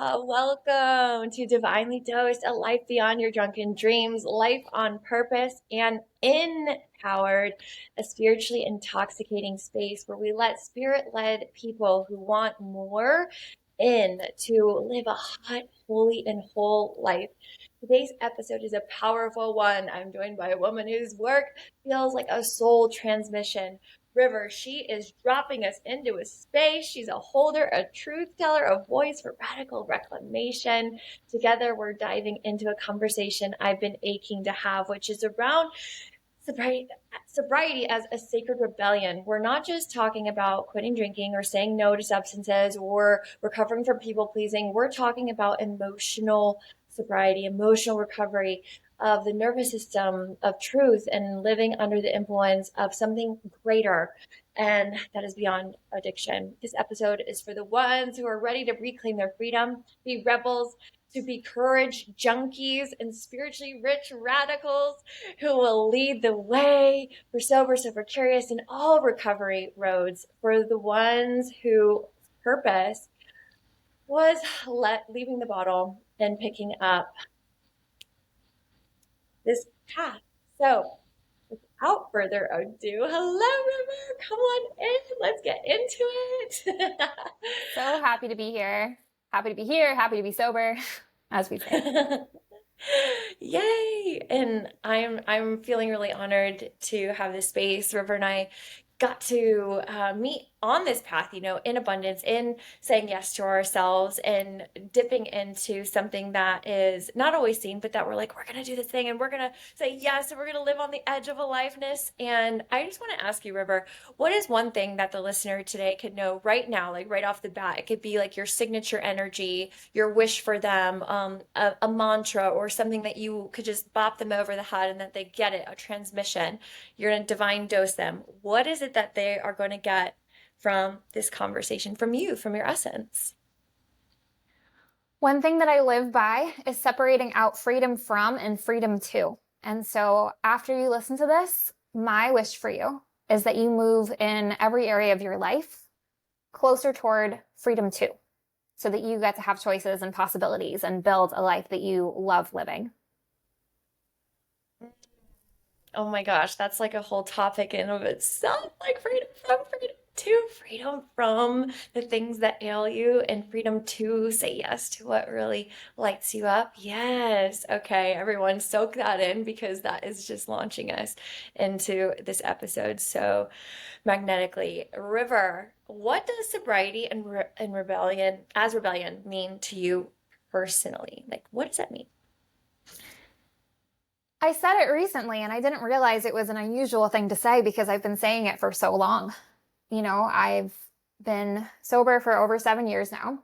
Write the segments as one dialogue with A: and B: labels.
A: Welcome to Divinely Dosed, a life beyond your drunken dreams, life on purpose and empowered, a spiritually intoxicating space where we let spirit-led people who want more in to live a hot, holy, and whole life. Today's episode is a powerful one. I'm joined by a woman whose work feels like a soul transmission. River, she is dropping us into a space. She's a holder, a truth teller, a voice for radical reclamation. Together, we're diving into a conversation I've been aching to have, which is around sobriety as a sacred rebellion. We're not just talking about quitting drinking or saying no to substances or recovering from people pleasing. We're talking about emotional sobriety, emotional recovery of the nervous system, of truth, and living under the influence of something greater. And that is beyond addiction. This episode is for the ones who are ready to reclaim their freedom, be rebels, to be courage junkies and spiritually rich radicals who will lead the way for sober, super curious, and all recovery roads, for the ones whose purpose was leaving the bottle and picking up this path. So without further ado, hello, River. Come on in. Let's get into it.
B: So happy to be here. Happy to be here. Happy to be sober, as we say.
A: Yay! And I'm feeling really honored to have this space. River and I got to meet on this path, in abundance, in saying yes to ourselves and dipping into something that is not always seen, but that we're like, we're going to do this thing and we're going to say yes and we're going to live on the edge of aliveness. And I just want to ask you, River, what is one thing that the listener today could know right now, like right off the bat? It could be like your signature energy, your wish for them, a mantra, or something that you could just bop them over the head and that they get it, a transmission. You're going to divine dose them. What is it that they are going to get from this conversation, from you, from your essence?
B: One thing that I live by is separating out freedom from and freedom to. And so after you listen to this, my wish for you is that you move in every area of your life closer toward freedom to, so that you get to have choices and possibilities and build a life that you love living.
A: Oh my gosh, that's like a whole topic in of itself, like freedom from, freedom to, freedom from the things that ail you, and freedom to say yes to what really lights you up. Yes. Okay, everyone, soak that in because that is just launching us into this episode so magnetically. River, what does sobriety and rebellion mean to you personally? Like, what does that mean?
B: I said it recently and I didn't realize it was an unusual thing to say because I've been saying it for so long. I've been sober for over 7 years now,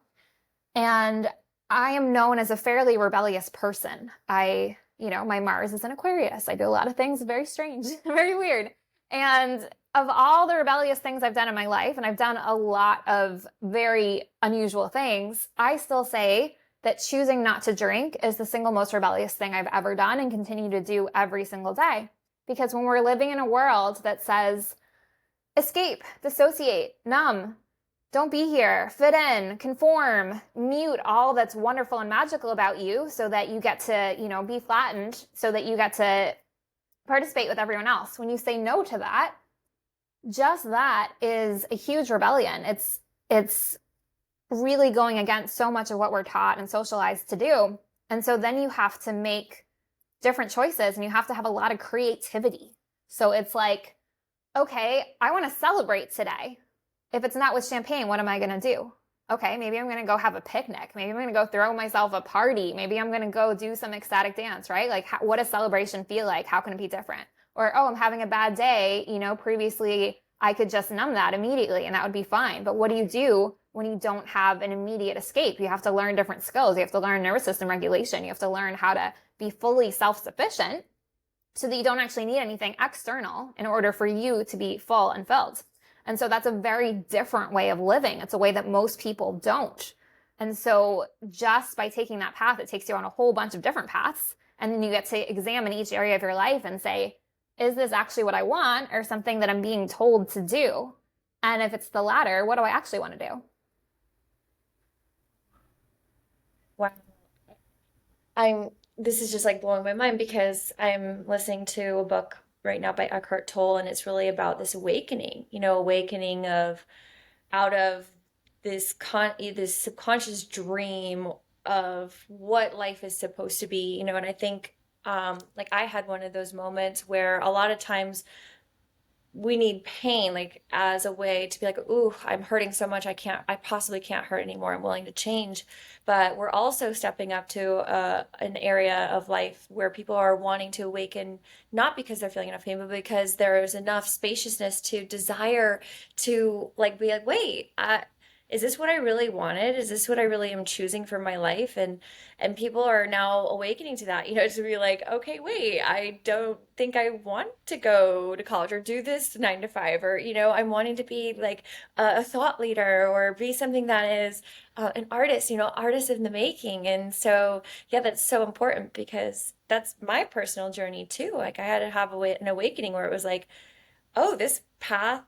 B: and I am known as a fairly rebellious person. My Mars is in Aquarius. I do a lot of things very strange, very weird. And of all the rebellious things I've done in my life, and I've done a lot of very unusual things, I still say that choosing not to drink is the single most rebellious thing I've ever done and continue to do every single day. Because when we're living in a world that says, escape, dissociate, numb, don't be here, fit in, conform, mute all that's wonderful and magical about you so that you get to, be flattened, so that you get to participate with everyone else. When you say no to that, just that is a huge rebellion. It's really going against so much of what we're taught and socialized to do. And so then you have to make different choices and you have to have a lot of creativity. So it's like, okay, I want to celebrate today. If it's not with champagne, what am I going to do? Okay, maybe I'm going to go have a picnic. Maybe I'm going to go throw myself a party. Maybe I'm going to go do some ecstatic dance, right? Like, what does celebration feel like? How can it be different? Or, oh, I'm having a bad day. Previously I could just numb that immediately and that would be fine. But what do you do when you don't have an immediate escape? You have to learn different skills. You have to learn nervous system regulation. You have to learn how to be fully self-sufficient so that you don't actually need anything external in order for you to be full and filled. And so that's a very different way of living. It's a way that most people don't. And so just by taking that path, it takes you on a whole bunch of different paths. And then you get to examine each area of your life and say, is this actually what I want or something that I'm being told to do? And if it's the latter, what do I actually want to do?
A: Wow. I'm this is just like blowing my mind because I'm listening to a book right now by Eckhart Tolle, and it's really about this awakening, awakening of out of this subconscious dream of what life is supposed to be, and I think like I had one of those moments where a lot of times we need pain like as a way to be like, ooh, I'm hurting so much, I possibly can't hurt anymore, I'm willing to change. But we're also stepping up to an area of life where people are wanting to awaken, not because they're feeling enough pain, but because there's enough spaciousness to desire to like be like, wait, is this what I really wanted? Is this what I really am choosing for my life? And people are now awakening to that, to be like, okay, wait, I don't think I want to go to college or do this 9 to 5, or, I'm wanting to be like a thought leader or be something that is an artist, artist in the making. And so, yeah, that's so important because that's my personal journey too. Like I had to have an awakening where it was like, oh, this path,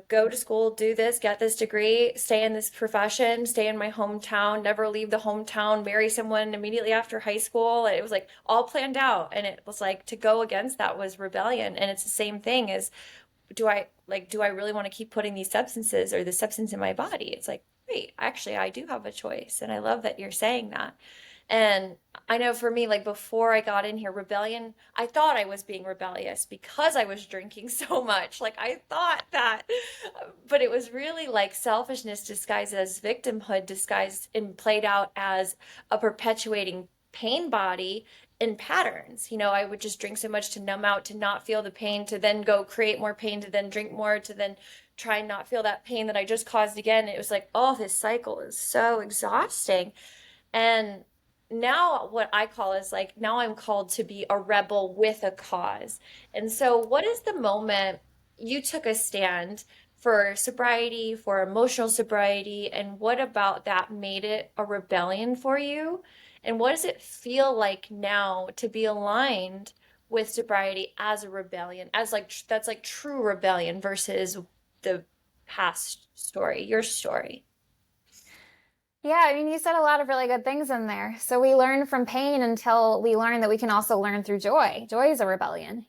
A: go to school, do this, get this degree, stay in this profession, stay in my hometown, never leave the hometown, marry someone immediately after high school. It was like all planned out. And it was like to go against that was rebellion. And it's the same thing as do I really want to keep putting these substances or the substance in my body? It's like, wait, actually, I do have a choice. And I love that you're saying that. And I know for me, like before I got in here, rebellion, I thought I was being rebellious because I was drinking so much. Like I thought that, but it was really like selfishness disguised as victimhood, disguised and played out as a perpetuating pain body in patterns. I would just drink so much to numb out, to not feel the pain, to then go create more pain, to then drink more, to then try and not feel that pain that I just caused again. It was like, oh, this cycle is so exhausting. And now what I call is like, now I'm called to be a rebel with a cause. And so, what is the moment you took a stand for sobriety, for emotional sobriety, and what about that made it a rebellion for you? And what does it feel like now to be aligned with sobriety as a rebellion, as like that's like true rebellion versus the past story, your story?
B: Yeah, I mean, you said a lot of really good things in there. So we learn from pain until we learn that we can also learn through joy. Joy is a rebellion.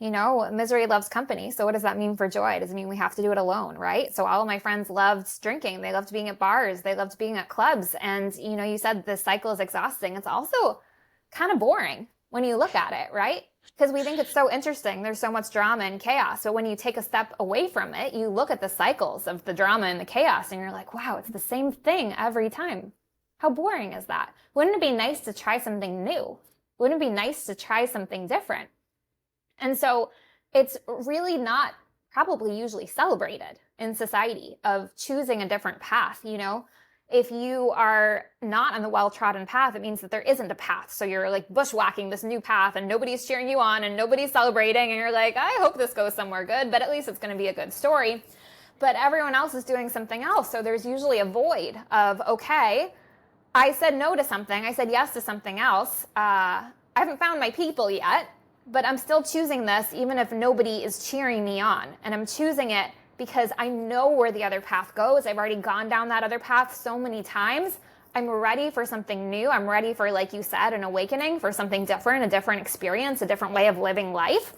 B: Misery loves company. So what does that mean for joy? Does it mean we have to do it alone, right? So all of my friends loved drinking. They loved being at bars. They loved being at clubs. And, you said this cycle is exhausting. It's also kind of boring when you look at it, right? Because we think it's so interesting. There's so much drama and chaos. So when you take a step away from it, you look at the cycles of the drama and the chaos and you're like, wow, it's the same thing every time. How boring is that? Wouldn't it be nice to try something new? Wouldn't it be nice to try something different? And so it's really not probably usually celebrated in society of choosing a different path. If you are not on the well-trodden path, it means that there isn't a path. So you're like bushwhacking this new path and nobody's cheering you on and nobody's celebrating. And you're like, I hope this goes somewhere good, but at least it's going to be a good story. But everyone else is doing something else. So there's usually a void of, okay, I said no to something. I said yes to something else. I haven't found my people yet, but I'm still choosing this even if nobody is cheering me on. And I'm choosing it because I know where the other path goes. I've already gone down that other path so many times. I'm ready for something new. I'm ready for, like you said, an awakening, for something different, a different experience, a different way of living life.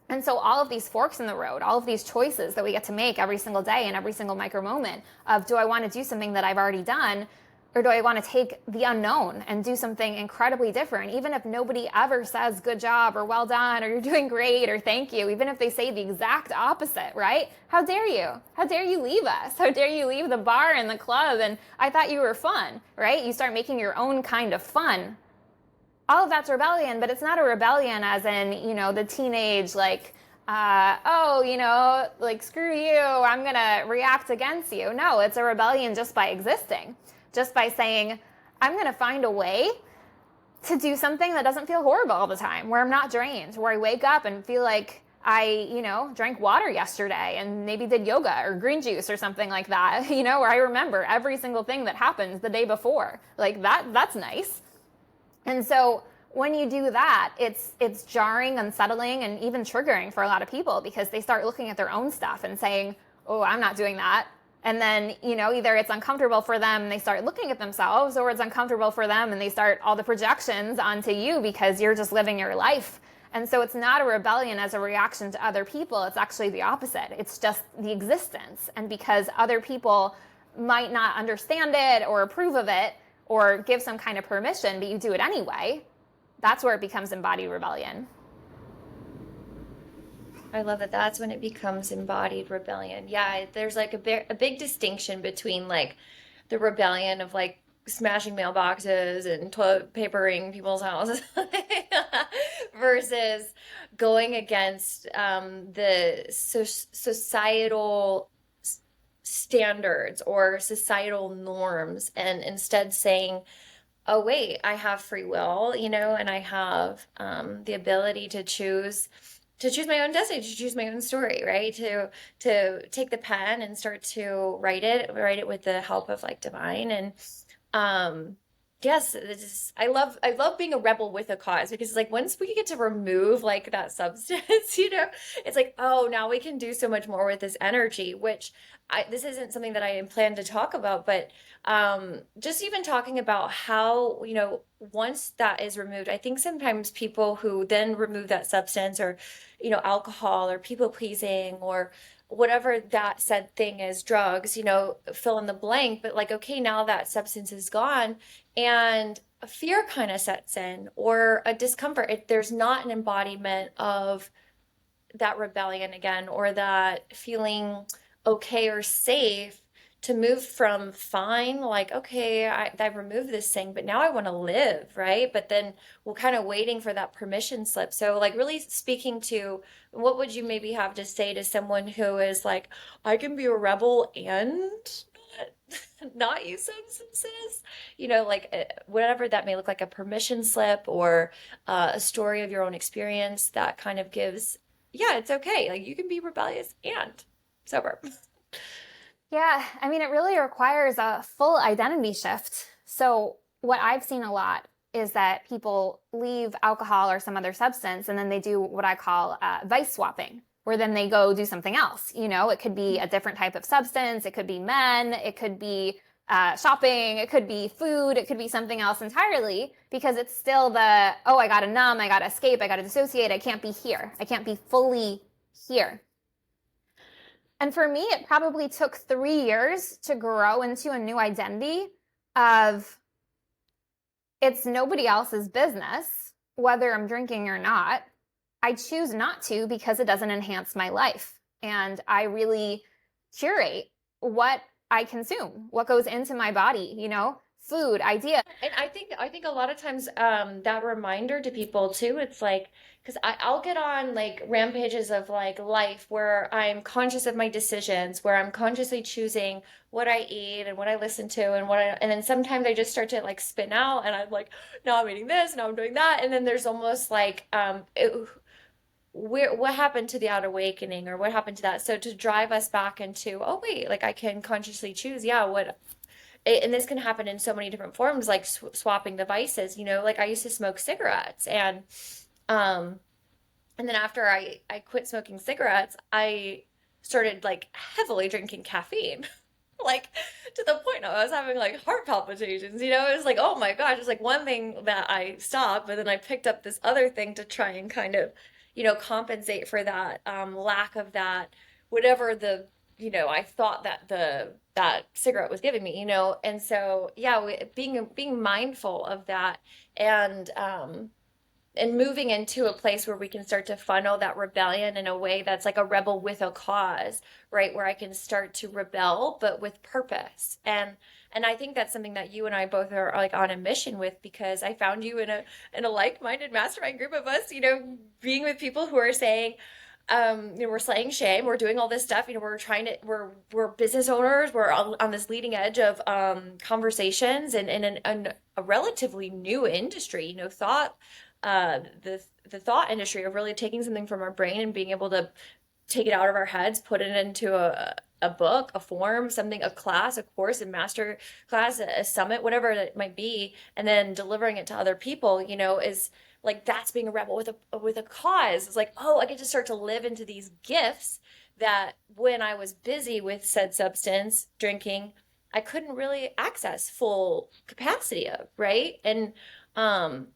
B: And so all of these forks in the road, all of these choices that we get to make every single day and every single micro moment of, do I want to do something that I've already done? Or do I want to take the unknown and do something incredibly different? Even if nobody ever says good job or well done or you're doing great or thank you, even if they say the exact opposite, right? How dare you? How dare you leave us? How dare you leave the bar and the club? And I thought you were fun, right? You start making your own kind of fun. All of that's rebellion, but it's not a rebellion as in, the teenage, like, like, screw you, I'm going to react against you. No, it's a rebellion just by existing. Just by saying, I'm going to find a way to do something that doesn't feel horrible all the time, where I'm not drained, where I wake up and feel like I, drank water yesterday and maybe did yoga or green juice or something like that, where I remember every single thing that happened the day before. Like that's nice. And so when you do that, it's jarring, unsettling, and even triggering for a lot of people because they start looking at their own stuff and saying, oh, I'm not doing that. And then, either it's uncomfortable for them and they start looking at themselves, or it's uncomfortable for them and they start all the projections onto you because you're just living your life. And so it's not a rebellion as a reaction to other people. It's actually the opposite. It's just the existence. And because other people might not understand it or approve of it or give some kind of permission, but you do it anyway, that's where it becomes embodied rebellion.
A: I love that. That's when it becomes embodied rebellion. Yeah, there's like a big distinction between like the rebellion of like smashing mailboxes and toilet papering people's houses versus going against the societal standards or societal norms and instead saying, oh, wait, I have free will, and I have the ability to choose my own destiny, to choose my own story, right? To take the pen and start to write it with the help of like divine. And um yes, I love being a rebel with a cause because it's like once we get to remove like that substance, it's like, oh, now we can do so much more with this energy, which this isn't something that I plan to talk about, but just even talking about how, once that is removed, I think sometimes people who then remove that substance or, alcohol or people pleasing or whatever that said thing is, drugs, fill in the blank, but like, okay, now that substance is gone and a fear kind of sets in or a discomfort. There's not an embodiment of that rebellion again or that feeling okay or safe to move from fine, like, okay, I removed this thing, but now I want to live, right? But then we're kind of waiting for that permission slip. So, like, really speaking to what would you maybe have to say to someone who is like, I can be a rebel and not use substances, like whatever that may look like, a permission slip or a story of your own experience that kind of gives, yeah, it's okay. Like you can be rebellious and sober.
B: Yeah, I mean, it really requires a full identity shift. So, what I've seen a lot is that people leave alcohol or some other substance and then they do what I call vice swapping, where then they go do something else. It could be a different type of substance, it could be men, it could be shopping, it could be food, it could be something else entirely because it's still oh, I gotta numb, I gotta escape, I gotta dissociate, I can't be here, I can't be fully here. And for me, it probably took 3 years to grow into a new identity of it's nobody else's business, whether I'm drinking or not. I choose not to because it doesn't enhance my life. And I really curate what I consume, what goes into my body, food, idea.
A: And I think a lot of times that reminder to people too, it's like because I'll get on like rampages of like life where I'm conscious of my decisions, where I'm consciously choosing what I eat and what I listen to and then sometimes I just start to like spin out and I'm like, now I'm eating this, now I'm doing that. And then there's almost like what happened to the out awakening or what happened to that? So to drive us back into, oh wait, like I can consciously choose, yeah, and this can happen in so many different forms, like swapping the vices, like I used to smoke cigarettes um, and then after I quit smoking cigarettes, I started like heavily drinking caffeine. Like to the point I was having like heart palpitations, it was like, oh my gosh, it's like one thing that I stopped, but then I picked up this other thing to try and kind of, compensate for that lack of that, whatever I thought that that cigarette was giving me, and so yeah, being mindful of that and moving into a place where we can start to funnel that rebellion in a way that's like a rebel with a cause, right? Where I can start to rebel, but with purpose. And I think that's something that you and I both are like on a mission with because I found you in a like-minded mastermind group of us, being with people who are saying, we're slaying shame, we're doing all this stuff, we're business owners, we're on this leading edge of conversations and in a relatively new industry, the thought industry of really taking something from our brain and being able to take it out of our heads, put it into a book, a form, something, a class, a course, a master class, a summit, whatever it might be, and then delivering it to other people, is like that's being a rebel with a cause. It's like, oh, I get to start to live into these gifts that when I was busy with said substance, drinking, I couldn't really access full capacity of, right? And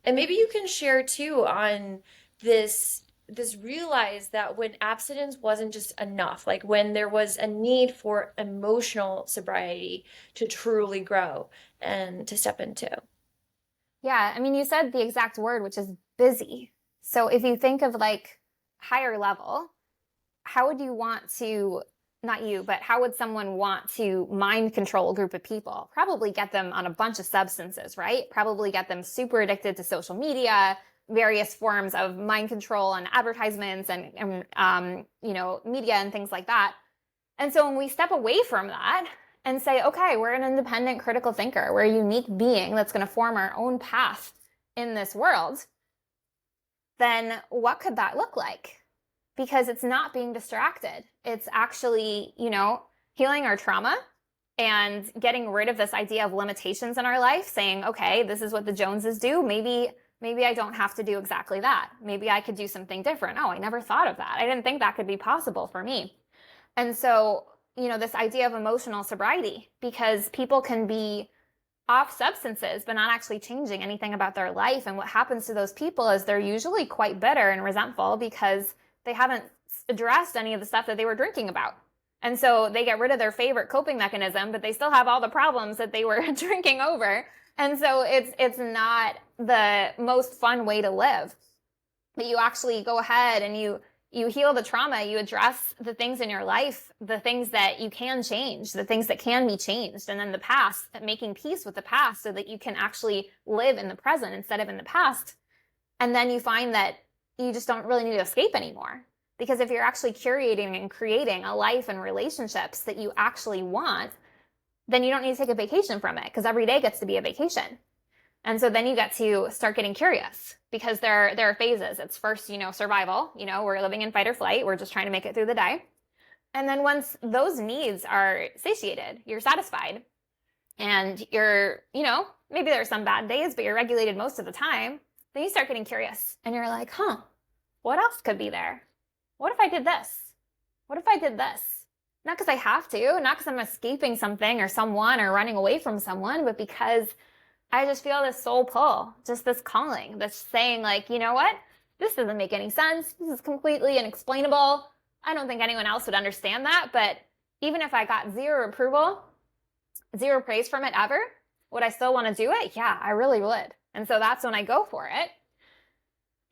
A: maybe you can share too on this realize that when abstinence wasn't just enough, like when there was a need for emotional sobriety to truly grow and to step into.
B: Yeah, I mean, you said the exact word, which is busy. So if you think of like higher level, how would you want to, not you, but how would someone want to mind control a group of people? Probably get them on a bunch of substances, right? Probably get them super addicted to social media, various forms of mind control and advertisements and media and things like that. And so when we step away from that and say, okay, we're an independent critical thinker, we're a unique being that's going to form our own path in this world, then what could that look like? Because it's not being distracted. It's actually, healing our trauma and getting rid of this idea of limitations in our life, saying, okay, this is what the Joneses do. Maybe I don't have to do exactly that. Maybe I could do something different. Oh, I never thought of that. I didn't think that could be possible for me. And so, this idea of emotional sobriety, because people can be off substances, but not actually changing anything about their life. And what happens to those people is they're usually quite bitter and resentful because they haven't addressed any of the stuff that they were drinking about. And so they get rid of their favorite coping mechanism, but they still have all the problems that they were drinking over. And so it's not the most fun way to live. But you actually go ahead and you heal the trauma, you address the things in your life, the things that you can change, the things that can be changed, and then the past, making peace with the past so that you can actually live in the present instead of in the past. And then you find that you just don't really need to escape anymore. Because if you're actually curating and creating a life and relationships that you actually want, then you don't need to take a vacation from it because every day gets to be a vacation. And so then you get to start getting curious because there are phases. It's first, survival. We're living in fight or flight. We're just trying to make it through the day. And then once those needs are satiated, you're satisfied and maybe there are some bad days, but you're regulated most of the time. Then you start getting curious and you're like, what else could be there? What if I did this? What if I did this? Not because I have to, not because I'm escaping something or someone or running away from someone, but because I just feel this soul pull, just this calling that's saying like, you know what? This doesn't make any sense. This is completely inexplainable. I don't think anyone else would understand that. But even if I got zero approval, zero praise from it ever, would I still want to do it? Yeah, I really would. And so that's when I go for it.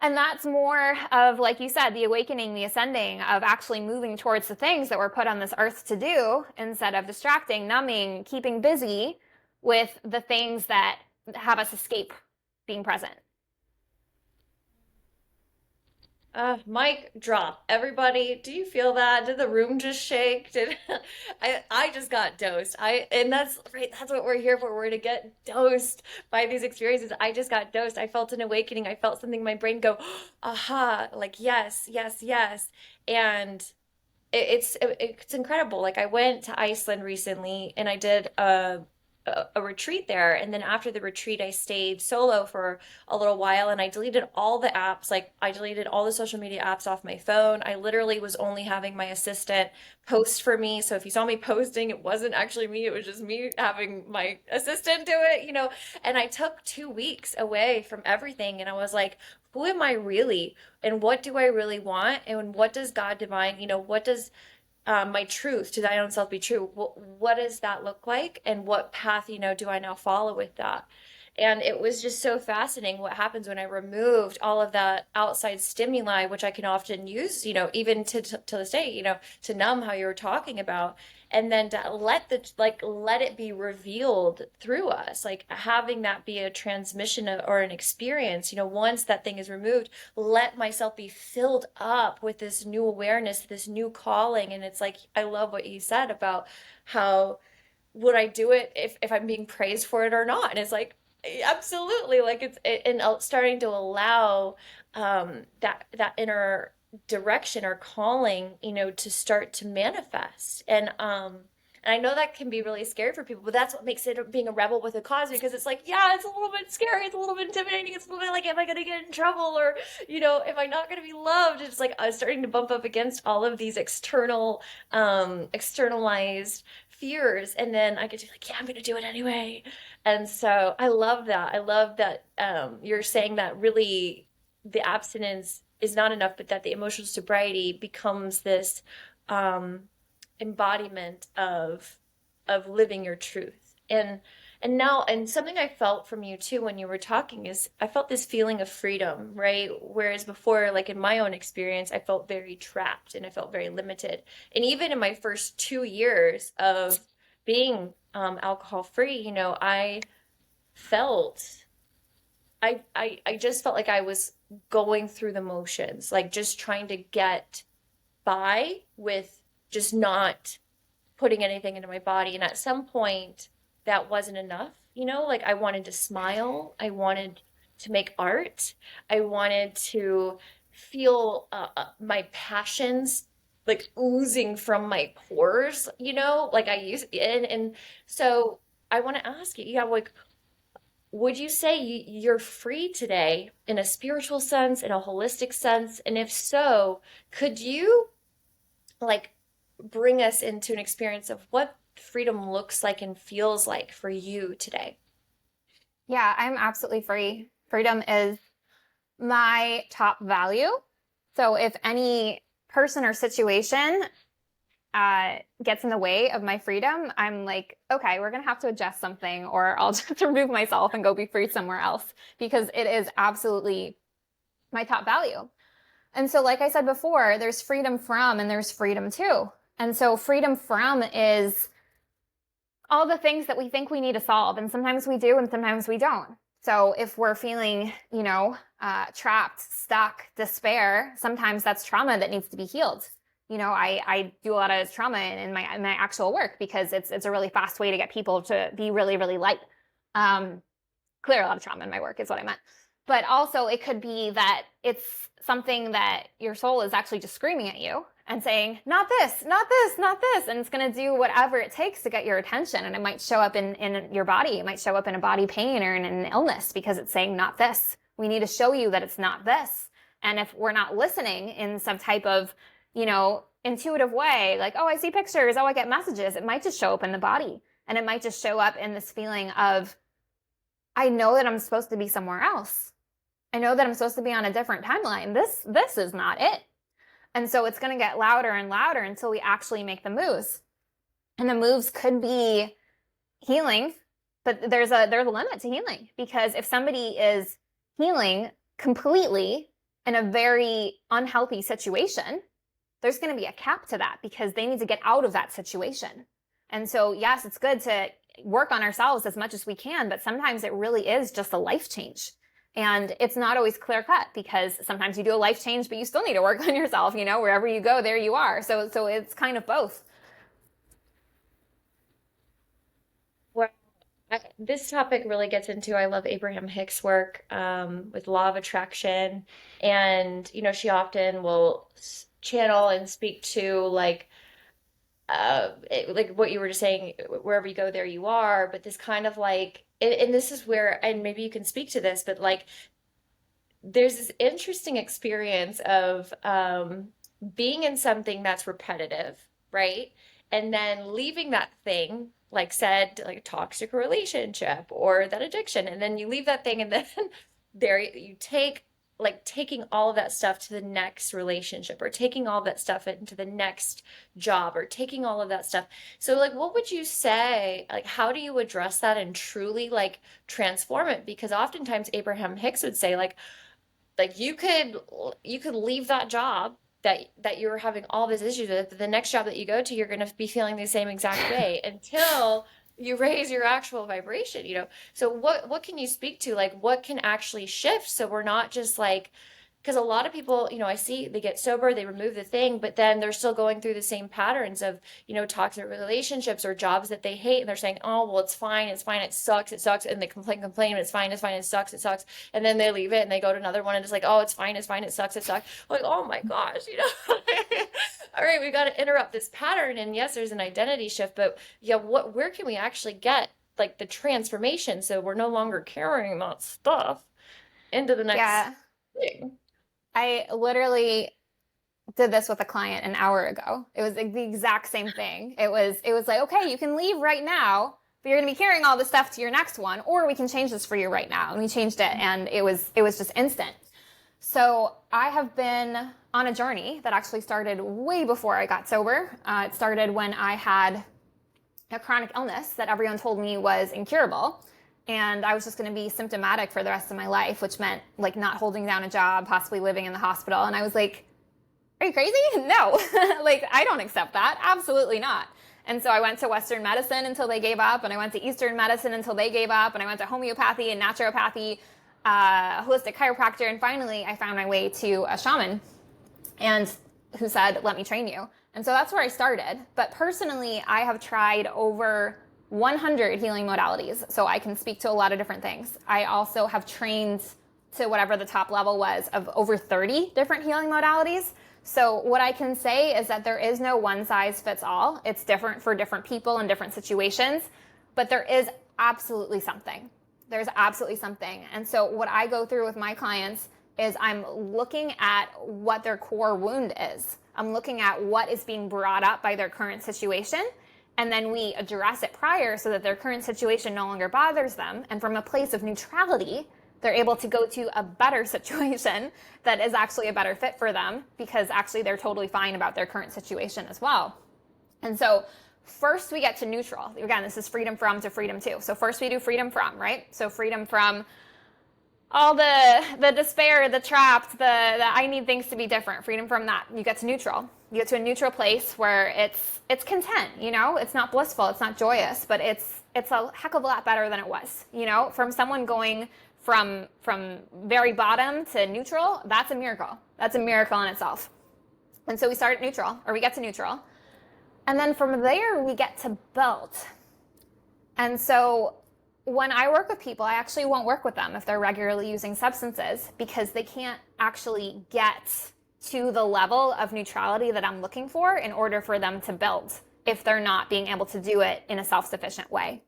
B: And that's more of, like you said, the awakening, the ascending of actually moving towards the things that we're put on this earth to do instead of distracting, numbing, keeping busy with the things that have us escape being present.
A: Mic drop. Everybody, do you feel that? Did the room just shake? Did I just got dosed. And that's right, that's what we're here for. We're to get dosed by these experiences. I just got dosed. I felt an awakening. I felt something in my brain go, aha, like yes, yes, yes. And it's incredible. Like I went to Iceland recently and I did a retreat there, and then after the retreat I stayed solo for a little while and I deleted all the apps. Like I deleted all the social media apps off my phone. I literally was only having my assistant post for me, so if you saw me posting, it wasn't actually me, it was just me having my assistant do it. And I took 2 weeks away from everything and I was like, who am I really, and what do I really want, and what does God divine, what does my truth to thine own self be true? What does that look like? And what path, do I now follow with that? And it was just so fascinating what happens when I removed all of that outside stimuli, which I can often use, even to this day, to numb how you were talking about, and then to let it be revealed through us, like having that be a transmission or an experience. Once that thing is removed, let myself be filled up with this new awareness, this new calling. And it's like, I love what you said about how would I do it if I'm being praised for it or not? And it's like, absolutely. Like and starting to allow that inner direction or calling, to start to manifest. And And I know that can be really scary for people, but that's what makes it being a rebel with a cause, because it's like, yeah, it's a little bit scary, it's a little bit intimidating, it's a little bit like, am I going to get in trouble, or, am I not going to be loved? It's like I'm starting to bump up against all of these externalized fears, and then I get to be like, yeah, I'm going to do it anyway. And so I love that. I love that you're saying that really the abstinence is not enough, but that the emotional sobriety becomes this um, embodiment of living your truth. And something I felt from you too when you were talking is I felt this feeling of freedom, right? Whereas before, like in my own experience, I felt very trapped and I felt very limited. And even in my first 2 years of being alcohol free, I felt I just felt like I was going through the motions, like just trying to get by with just not putting anything into my body. And at some point, that wasn't enough. Like I wanted to smile, I wanted to make art, I wanted to feel my passions like oozing from my pores, like I used. And so I want to ask you, yeah, like, would you say you're free today in a spiritual sense, in a holistic sense? And if so, could you like bring us into an experience of what freedom looks like and feels like for you today?
B: Yeah, I'm absolutely free. Freedom is my top value. So if any person or situation gets in the way of my freedom, I'm like, okay, we're going to have to adjust something, or I'll just remove myself and go be free somewhere else, because it is absolutely my top value. And so, like I said before, there's freedom from and there's freedom to. And so, freedom from is all the things that we think we need to solve. And sometimes we do, and sometimes we don't. So if we're feeling, trapped, stuck, despair, sometimes that's trauma that needs to be healed. I do a lot of trauma in my actual work, because it's a really fast way to get people to be really, really light. Clear a lot of trauma in my work is what I meant. But also it could be that it's something that your soul is actually just screaming at you and saying, not this, not this, not this. And it's going to do whatever it takes to get your attention. And it might show up in your body. It might show up in a body pain or in an illness, because it's saying, not this. We need to show you that it's not this. And if we're not listening in some type of, intuitive way, like, oh, I see pictures, oh, I get messages, it might just show up in the body. And it might just show up in this feeling of, I know that I'm supposed to be somewhere else. I know that I'm supposed to be on a different timeline. This is not it. And so it's going to get louder and louder until we actually make the moves. And the moves could be healing, but there's a limit to healing, because if somebody is healing completely in a very unhealthy situation, there's going to be a cap to that, because they need to get out of that situation. And so, yes, it's good to work on ourselves as much as we can, but sometimes it really is just a life change. And it's not always clear cut, because sometimes you do a life change, but you still need to work on yourself, wherever you go, there you are. So it's kind of both.
A: Well, this topic really gets into, I love Abraham Hicks' work with law of attraction. And, she often will channel and speak to like what you were just saying, wherever you go, there you are. But this kind of like, and this is where, and maybe you can speak to this, but like there's this interesting experience of being in something that's repetitive, right? And then leaving that thing, like said, like a toxic relationship or that addiction, and then you leave that thing, and then there you take like taking all of that stuff to the next relationship, or taking all that stuff into the next job, or taking all of that stuff. So like what would you say, like how do you address that and truly like transform it? Because oftentimes Abraham Hicks would say like you could leave that job that you're having all these issues with, but the next job that you go to, you're going to be feeling the same exact way until you raise your actual vibration. So what can you speak to, like what can actually shift, so we're not just like, because a lot of people, I see they get sober, they remove the thing, but then they're still going through the same patterns of, toxic relationships or jobs that they hate. And they're saying, oh, well, it's fine. It sucks. And they complain, it's fine. It sucks. And then they leave it and they go to another one and it's like, oh, it's fine. It sucks. Like, oh my gosh, all right, we got to interrupt this pattern. And yes, there's an identity shift, but yeah, where can we actually get like the transformation so we're no longer carrying that stuff into the next
B: Yeah,
A: thing?
B: I literally did this with a client an hour ago. It was like the exact same thing. It was like, okay, you can leave right now, but you're going to be carrying all this stuff to your next one, or we can change this for you right now. And we changed it, and it was just instant. So I have been on a journey that actually started way before I got sober. It started when I had a chronic illness that everyone told me was incurable. And I was just going to be symptomatic for the rest of my life, which meant like not holding down a job, possibly living in the hospital. And I was like, are you crazy? No, like I don't accept that. Absolutely not. And so I went to Western medicine until they gave up, and I went to Eastern medicine until they gave up, and I went to homeopathy and naturopathy, holistic chiropractor, and finally I found my way to a shaman, and who said, "Let me train you." And so that's where I started. But personally, I have tried over 100 healing modalities, so I can speak to a lot of different things. I also have trained to whatever the top level was of over 30 different healing modalities. So what I can say is that there is no one size fits all. It's different for different people in different situations, but there is absolutely something. There's absolutely something. And so what I go through with my clients is I'm looking at what their core wound is. I'm looking at what is being brought up by their current situation, and then we address it prior so that their current situation no longer bothers them. And from a place of neutrality, they're able to go to a better situation that is actually a better fit for them, because actually they're totally fine about their current situation as well. And so first we get to neutral. Again, this is freedom from to freedom to. So first we do freedom from, right? So freedom from all the despair, the trapped, the I need things to be different. Freedom from that. You get to neutral. You get to a neutral place where it's content, you know? It's not blissful, it's not joyous, but it's a heck of a lot better than it was, you know? From someone going from very bottom to neutral, that's a miracle. That's a miracle in itself. And so we start at neutral, or we get to neutral. And then from there we get to build. And so when I work with people, I actually won't work with them if they're regularly using substances, because they can't actually get to the level of neutrality that I'm looking for in order for them to build, if they're not being able to do it in a self-sufficient way.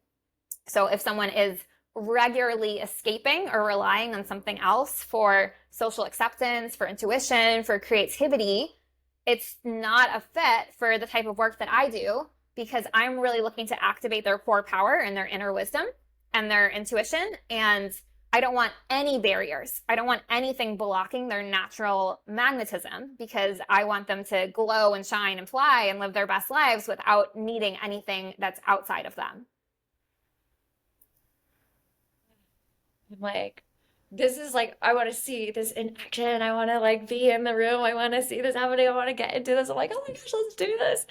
B: So if someone is regularly escaping or relying on something else for social acceptance, for intuition, for creativity, it's not a fit for the type of work that I do, because I'm really looking to activate their core power and their inner wisdom and their intuition. And I don't want any barriers. I don't want anything blocking their natural magnetism, because I want them to glow and shine and fly and live their best lives without needing anything that's outside of them.
A: I'm like, this is like, I want to see this in action. I want to like be in the room. I want to see this happening. I want to get into this. I'm like, oh my gosh, let's do this.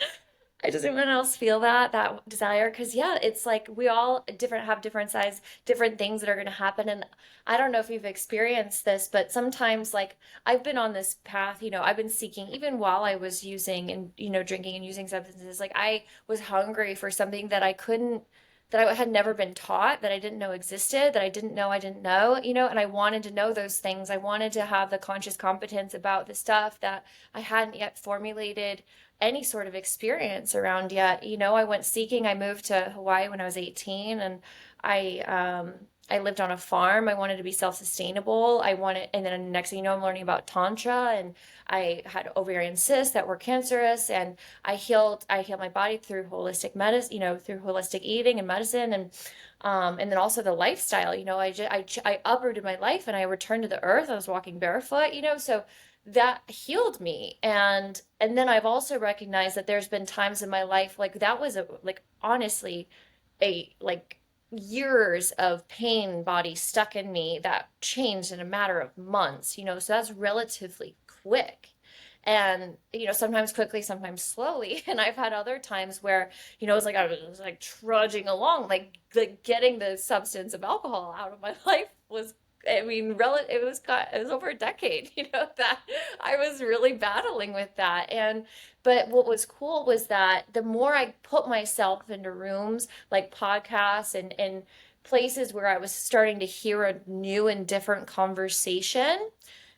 A: I just anyone else feel that desire? Because yeah, it's like we all different have different size, different things that are going to happen. And I don't know if you've experienced this, but sometimes like I've been on this path, I've been seeking even while I was using and drinking and using substances. Like I was hungry for something that I couldn't, that I had never been taught, that I didn't know existed, that I didn't know, and I wanted to know those things. I wanted to have the conscious competence about the stuff that I hadn't yet formulated any sort of experience around yet. I went seeking. I moved to Hawaii when I was 18, and I lived on a farm. I wanted to be self-sustainable. And then next thing you know, I'm learning about Tantra, and I had ovarian cysts that were cancerous, and I healed my body through holistic medicine, through holistic eating and medicine, and then also the lifestyle. I uprooted my life and I returned to the earth. I was walking barefoot, so that healed me. And then I've also recognized that there's been times in my life like that was honestly a like years of pain body stuck in me that changed in a matter of months, so that's relatively quick. And sometimes quickly, sometimes slowly. And I've had other times where it's like I was like trudging along, like getting the substance of alcohol out of my life was, I mean, it was over a decade, that I was really battling with that. But what was cool was that the more I put myself into rooms like podcasts and places where I was starting to hear a new and different conversation,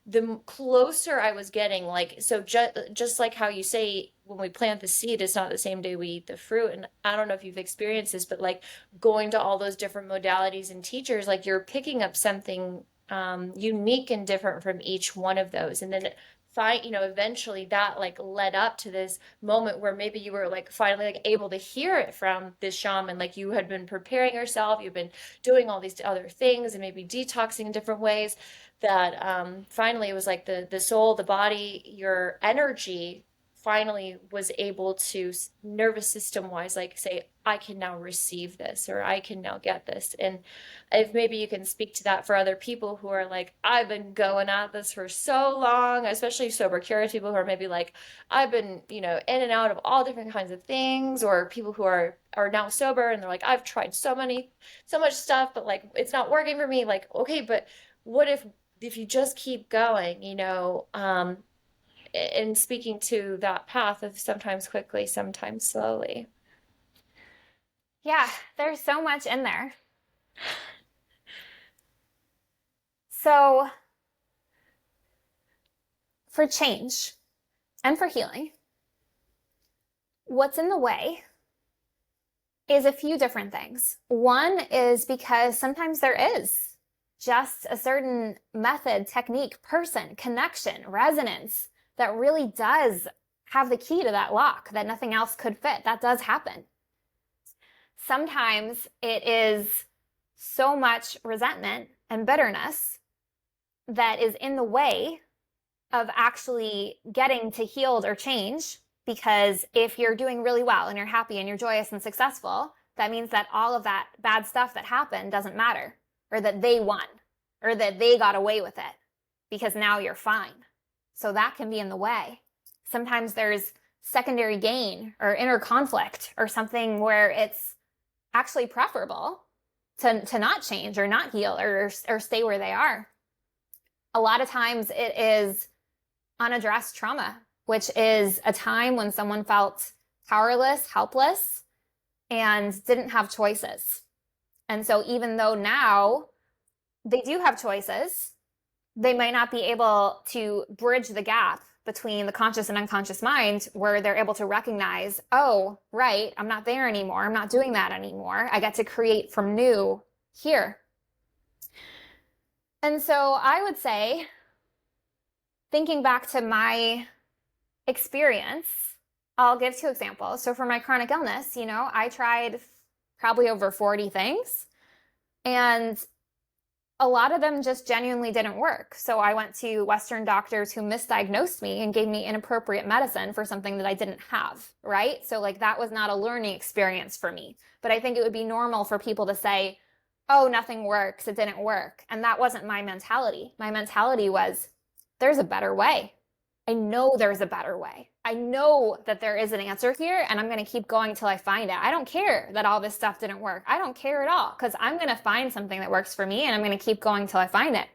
A: the closer I was getting, like, so just like how you say when we plant the seed, it's not the same day we eat the fruit. And I don't know if you've experienced this, but like going to all those different modalities and teachers, like you're picking up something unique and different from each one of those. And then eventually that like led up to this moment where maybe you were like finally like able to hear it from this shaman, like you had been preparing yourself, you've been doing all these other things and maybe detoxing in different ways, that finally it was like the soul, the body, your energy finally was able to nervous system wise like say, I can now receive this, or I can now get this. And if maybe you can speak to that for other people who are like, I've been going at this for so long, especially sober curious people who are maybe like, I've been, in and out of all different kinds of things, or people who are now sober and they're like, I've tried so much stuff, but like it's not working for me. Like, okay, but what if you just keep going, and speaking to that path of sometimes quickly, sometimes slowly.
B: Yeah, there's so much in there. So, for change and for healing, what's in the way is a few different things. One is because sometimes there is just a certain method, technique, person, connection, resonance that really does have the key to that lock that nothing else could fit. That does happen. Sometimes it is so much resentment and bitterness that is in the way of actually getting to healed or change. Because if you're doing really well and you're happy and you're joyous and successful, that means that all of that bad stuff that happened doesn't matter, or that they won, or that they got away with it because now you're fine. So that can be in the way. Sometimes there's secondary gain or inner conflict or something where it's actually preferable to not change or not heal or stay where they are. A lot of times it is unaddressed trauma, which is a time when someone felt powerless, helpless, and didn't have choices. And so even though now they do have choices, they might not be able to bridge the gap between the conscious and unconscious mind where they're able to recognize, oh, right, I'm not there anymore. I'm not doing that anymore. I get to create from new here. And so I would say, thinking back to my experience, I'll give two examples. So for my chronic illness, I tried probably over 40 things, and a lot of them just genuinely didn't work. So I went to Western doctors who misdiagnosed me and gave me inappropriate medicine for something that I didn't have, right? So like that was not a learning experience for me. But I think it would be normal for people to say, oh, nothing works, it didn't work. And that wasn't my mentality. My mentality was, there's a better way. I know there's a better way. I know that there is an answer here, and I'm going to keep going till I find it. I don't care that all this stuff didn't work. I don't care at all, because I'm going to find something that works for me, and I'm going to keep going till I find it.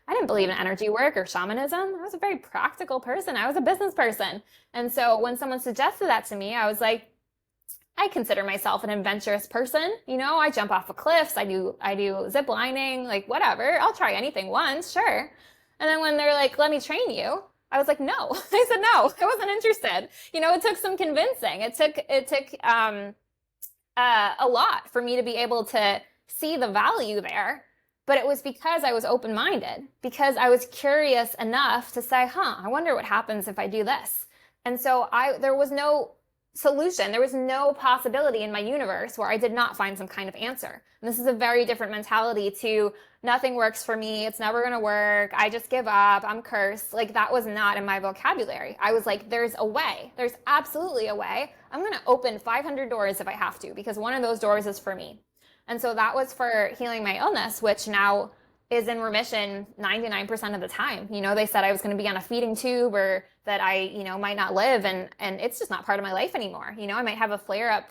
B: I didn't believe in energy work or shamanism. I was a very practical person. I was a business person. And so when someone suggested that to me, I was like, I consider myself an adventurous person. I jump off of cliffs. I do zip lining, like whatever. I'll try anything once, sure. And then when they're like, let me train you, I was like, no. I said no. I wasn't interested. It took some convincing. It took a lot for me to be able to see the value there. But it was because I was open-minded, because I was curious enough to say, I wonder what happens if I do this. And so there was no solution. There was no possibility in my universe where I did not find some kind of answer. And this is a very different mentality to nothing works for me. It's never going to work. I just give up. I'm cursed. Like that was not in my vocabulary. I was like, there's a way. There's absolutely a way. I'm going to open 500 doors if I have to, because one of those doors is for me. And so that was for healing my illness, which now is in remission 99% of the time. They said I was going to be on a feeding tube, or that I, might not live, and it's just not part of my life anymore. I might have a flare up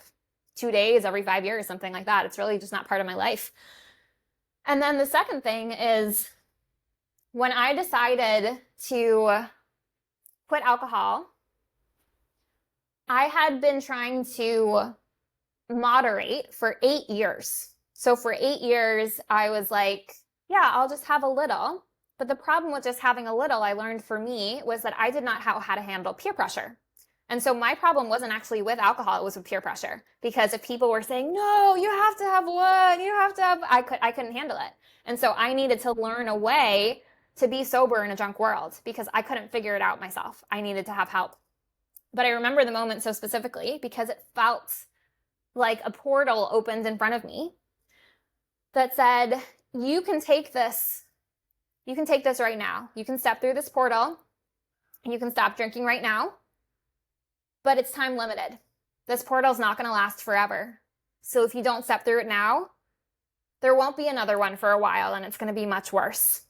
B: 2 days every 5 years, something like that. It's really just not part of my life. And then the second thing is, when I decided to quit alcohol, I had been trying to moderate for 8 years. So for 8 years, I was like, yeah, I'll just have a little. But the problem with just having a little, I learned for me, was that I did not know how to handle peer pressure. And so my problem wasn't actually with alcohol, it was with peer pressure. Because if people were saying, no, you have to have one, you have to have, I couldn't handle it. And so I needed to learn a way to be sober in a drunk world because I couldn't figure it out myself. I needed to have help. But I remember the moment so specifically because it felt like a portal opened in front of me that said, you can take this. You can take this right now. You can step through this portal and you can stop drinking right now, but it's time limited. This portal's not going to last forever. So if you don't step through it now, there won't be another one for a while and it's going to be much worse.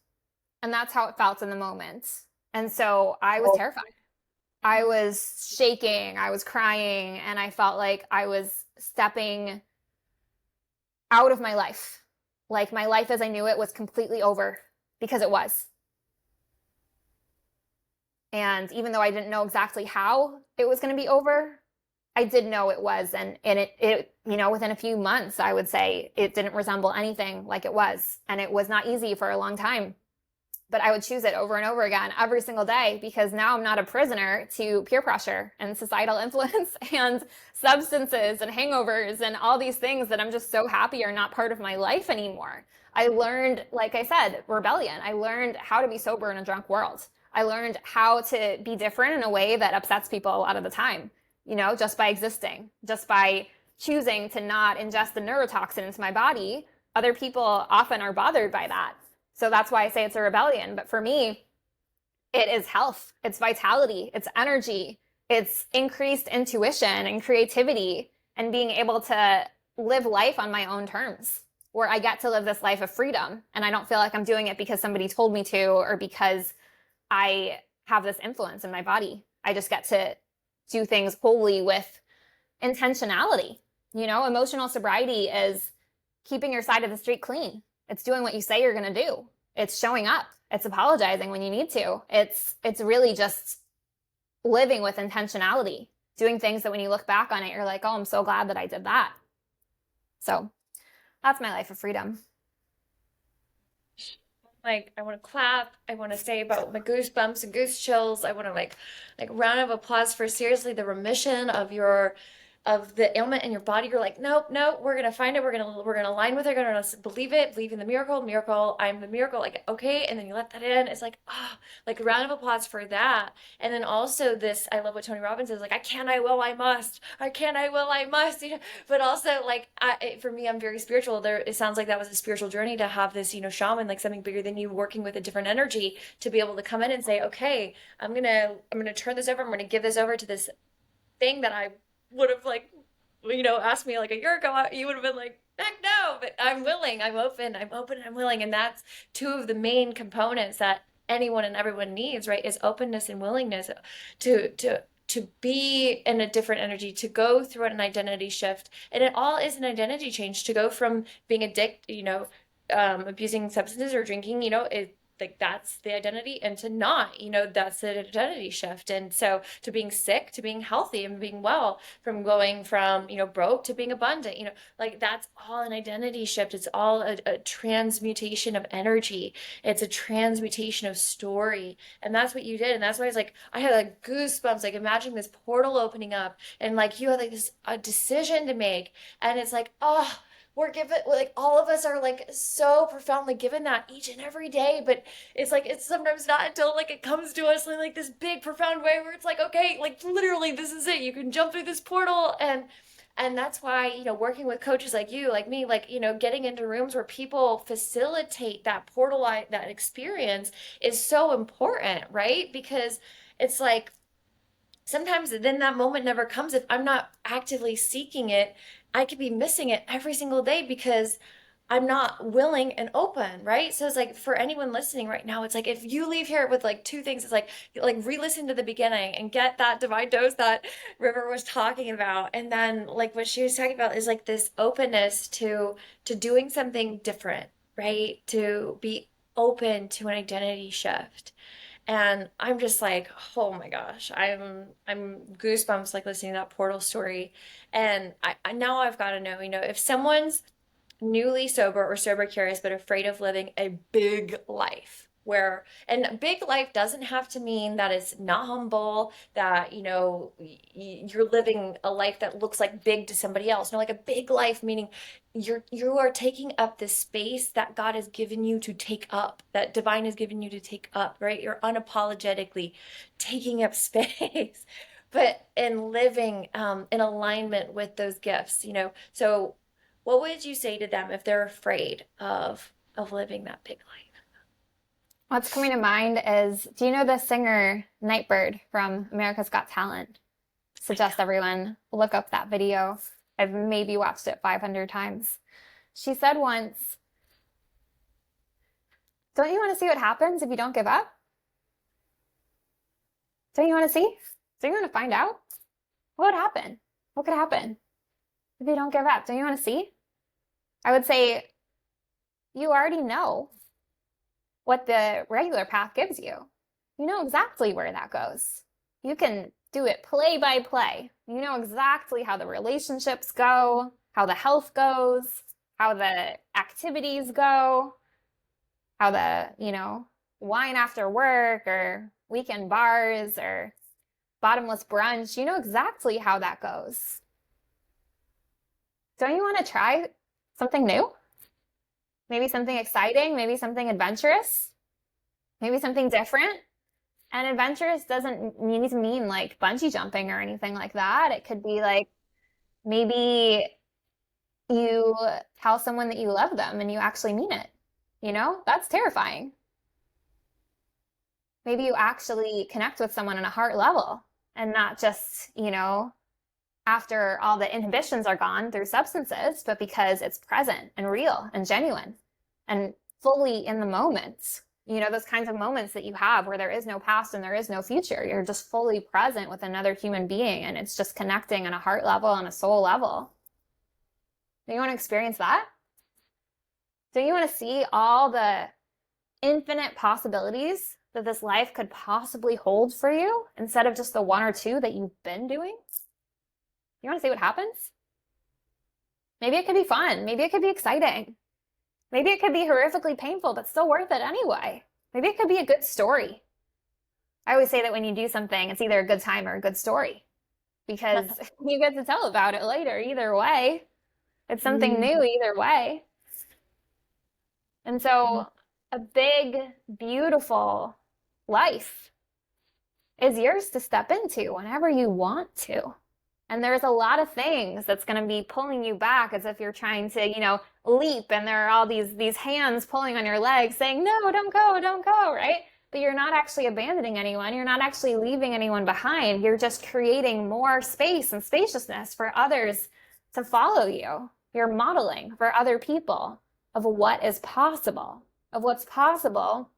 B: And that's how it felt in the moment. And so I was terrified. I was shaking, I was crying, and I felt like I was stepping out of my life. Like my life as I knew it was completely over because it was. And even though I didn't know exactly how it was going to be over, I did know it was. And it, within a few months, I would say it didn't resemble anything like it was. And it was not easy for a long time. But I would choose it over and over again every single day because now I'm not a prisoner to peer pressure and societal influence and substances and hangovers and all these things that I'm just so happy are not part of my life anymore. I learned, like I said, rebellion. I learned how to be sober in a drunk world. I learned how to be different in a way that upsets people a lot of the time, just by existing, just by choosing to not ingest the neurotoxin into my body. Other people often are bothered by that. So that's why I say it's a rebellion. But for me, it is health, it's vitality, it's energy, it's increased intuition and creativity and being able to live life on my own terms where I get to live this life of freedom. And I don't feel like I'm doing it because somebody told me to or because I have this influence in my body. I just get to do things wholly with intentionality. Emotional sobriety is keeping your side of the street clean. It's doing what you say you're going to do. It's showing up. It's apologizing when you need to. It's really just living with intentionality, doing things that when you look back on it, you're like, oh, I'm so glad that I did that. So that's my life of freedom.
A: Like I want to clap. I want to say about my goosebumps and goose chills. I want to like round of applause for seriously the remission of the ailment in your body. You're like, nope, nope, we're gonna find it. We're gonna align with it. We're gonna believe in the miracle. Miracle, I'm the miracle. Like, okay, and then you let that in. It's like, oh, like a round of applause for that. And then also this, I love what Tony Robbins says, like, I can, I will, I must. I can, I will, I must. But also like, for me, I'm very spiritual. It sounds like that was a spiritual journey to have this, shaman, like something bigger than you, working with a different energy to be able to come in and say, okay, I'm gonna turn this over. I'm gonna give this over to this thing that I would have asked me like a year ago, you would have been like, heck no, but I'm willing, I'm willing. And that's two of the main components that anyone and everyone needs, right? Is openness and willingness to be in a different energy, to go through an identity shift. And it all is an identity change to go from being addicted, abusing substances or drinking, like that's the identity, and to not, that's the identity shift. And so to being sick, to being healthy and being well, from going from broke to being abundant, like that's all an identity shift. It's all a transmutation of energy. It's a transmutation of story. And that's what you did. And that's why I had like goosebumps, like imagining this portal opening up, and like you had like this a decision to make. And it's like, oh, we're given, like all of us are like so profoundly given that each and every day, but it's sometimes not until like it comes to us in like this big profound way where it's like, okay, like literally this is it, you can jump through this portal. And that's why working with coaches like you, like me, like getting into rooms where people facilitate that portal, that experience is so important, right? Because it's like sometimes then that moment never comes if I'm not actively seeking it. I could be missing it every single day because I'm not willing and open, right? So it's like for anyone listening right now, it's like if you leave here with like two things, it's like re-listen to the beginning and get that divine dose that River was talking about. And then like what she was talking about is like this openness to doing something different, right? To be open to an identity shift. And I'm just like, oh my gosh, I'm goosebumps like listening to that portal story. And I now I've got to know, if someone's newly sober or sober curious but afraid of living a big life, where, and big life doesn't have to mean that it's not humble, that, you're living a life that looks like big to somebody else. No, like a big life meaning you are taking up this space that God has given you to take up, that divine has given you to take up, right? You're unapologetically taking up space, but in living in alignment with those gifts, So what would you say to them if they're afraid of living that big life?
B: What's coming to mind is, do you know the singer Nightbird from America's Got Talent?
A: I
B: Suggest everyone look up that video. I've maybe watched it 500 times. She said once, don't you want to see what happens if you don't give up? Don't you want to see? Don't you want to find out? What would happen? What could happen if you don't give up? Don't you want to see? I would say you already know what the regular path gives you. You know exactly where that goes. You can do it play by play. You know exactly how the relationships go, how the health goes, how the activities go, how the, wine after work or weekend bars or bottomless brunch. You know exactly how that goes. Don't you want to try something new? Maybe something exciting, maybe something adventurous, maybe something different. And adventurous doesn't need to mean like bungee jumping or anything like that. It could be like maybe you tell someone that you love them and you actually mean it. That's terrifying. Maybe you actually connect with someone on a heart level and not just, after all the inhibitions are gone through substances, but because it's present and real and genuine and fully in the moment. Those kinds of moments that you have where there is no past and there is no future. You're just fully present with another human being and it's just connecting on a heart level and a soul level. Do you want to experience that? Do you want to see all the infinite possibilities that this life could possibly hold for you instead of just the one or two that you've been doing? You want to see what happens? Maybe it could be fun. Maybe it could be exciting. Maybe it could be horrifically painful, but still worth it anyway. Maybe it could be a good story. I always say that when you do something, it's either a good time or a good story because you get to tell about it later either way. It's something new either way. And so a big, beautiful life is yours to step into whenever you want to. And there's a lot of things that's going to be pulling you back as if you're trying to, leap and there are all these hands pulling on your legs saying, no, don't go, right? But you're not actually abandoning anyone. You're not actually leaving anyone behind. You're just creating more space and spaciousness for others to follow you. You're modeling for other people of what is possible, of what's possible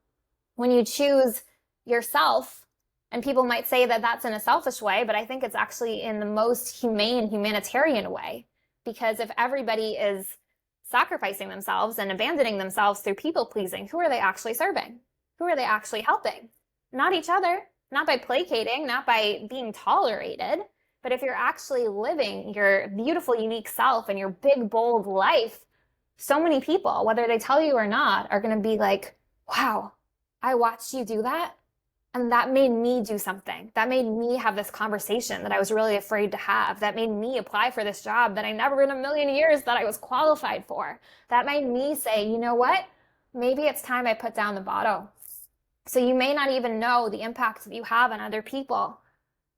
B: when you choose yourself. And people might say that that's in a selfish way, but I think it's actually in the most humane, humanitarian way. Because if everybody is sacrificing themselves and abandoning themselves through people pleasing, who are they actually serving? Who are they actually helping? Not each other, not by placating, not by being tolerated, but if you're actually living your beautiful, unique self and your big, bold life, so many people, whether they tell you or not, are going to be like, wow, I watched you do that. And that made me do something. That made me have this conversation that I was really afraid to have. That made me apply for this job that I never in a million years that I was qualified for. That made me say, you know what? Maybe it's time I put down the bottle. So you may not even know the impact that you have on other people,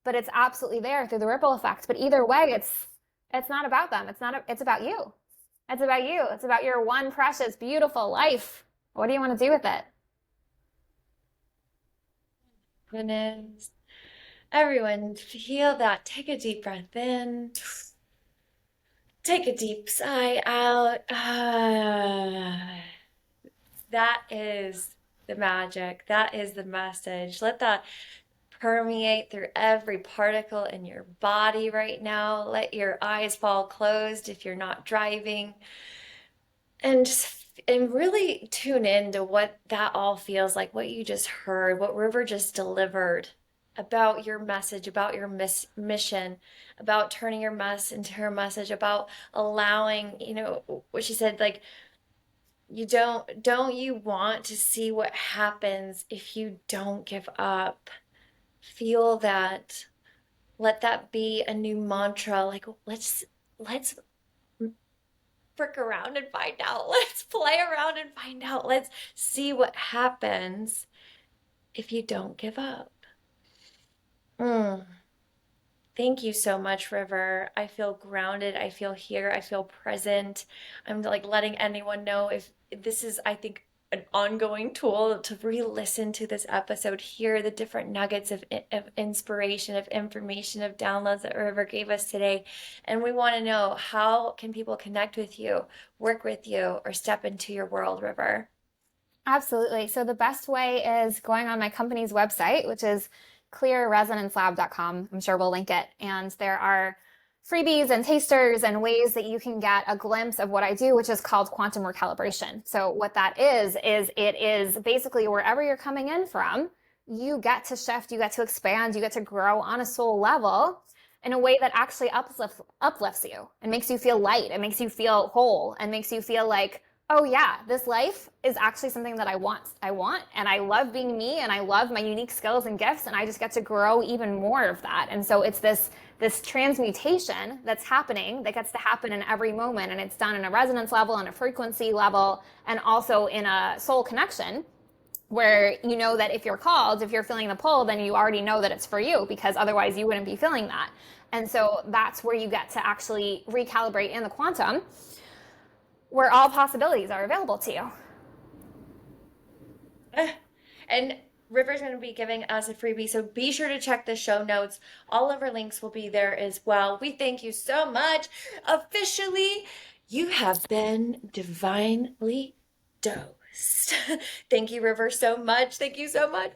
B: but it's absolutely there through the ripple effect. But either way, it's not about them. It's about you. It's about you. It's about your one precious, beautiful life. What do you want to do with it?
A: Goodness. Everyone, feel that. Take a deep breath in. Take a deep sigh out. That is the magic. That is the message. Let that permeate through every particle in your body right now. Let your eyes fall closed if you're not driving. And really tune in to what that all feels like, what you just heard, what River just delivered about your message, about your mission, about turning your mess into her message, about allowing, what she said, like Don't you want to see what happens if you don't give up? Feel that. Let that be a new mantra. Like let's frick around and find out. Let's play around and find out. Let's see what happens if you don't give up. Mm. Thank you so much, River. I feel grounded. I feel here. I feel present. I'm like letting anyone know if this is, I think, an ongoing tool to re-listen to this episode, hear the different nuggets of inspiration, of information, of downloads that River gave us today. And we want to know, how can people connect with you, work with you, or step into your world, River?
B: Absolutely. So the best way is going on my company's website, which is clearresonancelab.com. I'm sure we'll link it. And there are freebies and tasters and ways that you can get a glimpse of what I do, which is called quantum recalibration. So what that is it is basically wherever you're coming in from, you get to shift, you get to expand, you get to grow on a soul level in a way that actually uplifts you and makes you feel light. It makes you feel whole and makes you feel like, oh yeah, this life is actually something that I want. And I love being me, and I love my unique skills and gifts, and I just get to grow even more of that. And so it's this transmutation that's happening, that gets to happen in every moment, and it's done in a resonance level and a frequency level, and also in a soul connection, where you know that if you're called, if you're feeling the pull, then you already know that it's for you, because otherwise you wouldn't be feeling that. And so that's where you get to actually recalibrate in the quantum, where all possibilities are available to you.
A: And River's going to be giving us a freebie, so be sure to check the show notes. All of our links will be there as well. We thank you so much. Officially, you have been divinely dosed. Thank you, River, so much. Thank you so much.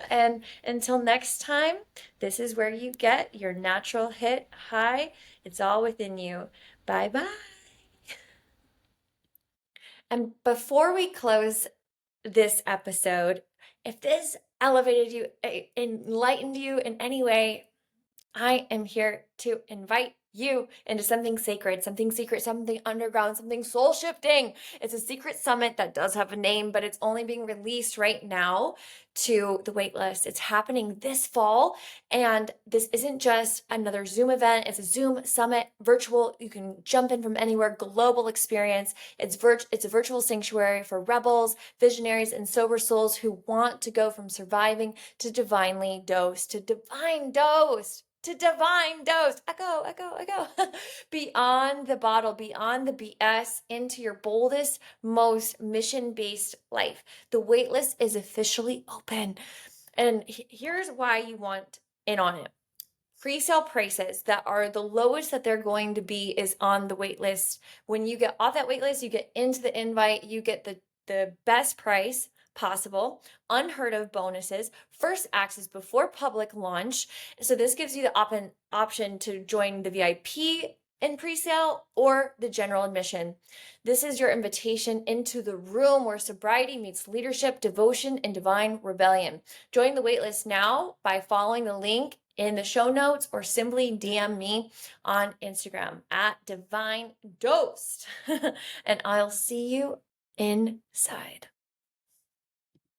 A: And until next time, this is where you get your natural hit high. It's all within you. Bye bye. And before we close this episode, if this elevated you, enlightened you in any way, I am here to invite you into something sacred, something secret, something underground, something soul shifting. It's a secret summit that does have a name, but it's only being released right now to the waitlist. It's happening this fall, and this isn't just another Zoom event. It's a Zoom summit, virtual. You can jump in from anywhere, global experience. It's a virtual sanctuary for rebels, visionaries, and sober souls who want to go from surviving to divinely dosed, to divine dosed, to divine dose. Echo, echo, echo. Beyond the bottle, beyond the BS, into your boldest, most mission-based life. The waitlist is officially open. And here's why you want in on it. Pre-sale prices that are the lowest that they're going to be is on the waitlist. When you get off that waitlist, you get into the invite, you get the best price possible, unheard of bonuses, first access before public launch. So this gives you the option to join the VIP in pre-sale or the general admission. This is your invitation into the room where sobriety meets leadership, devotion, and divine rebellion. Join the waitlist now by following the link in the show notes, or simply DM me on Instagram at Divine Dosed. And I'll see you inside.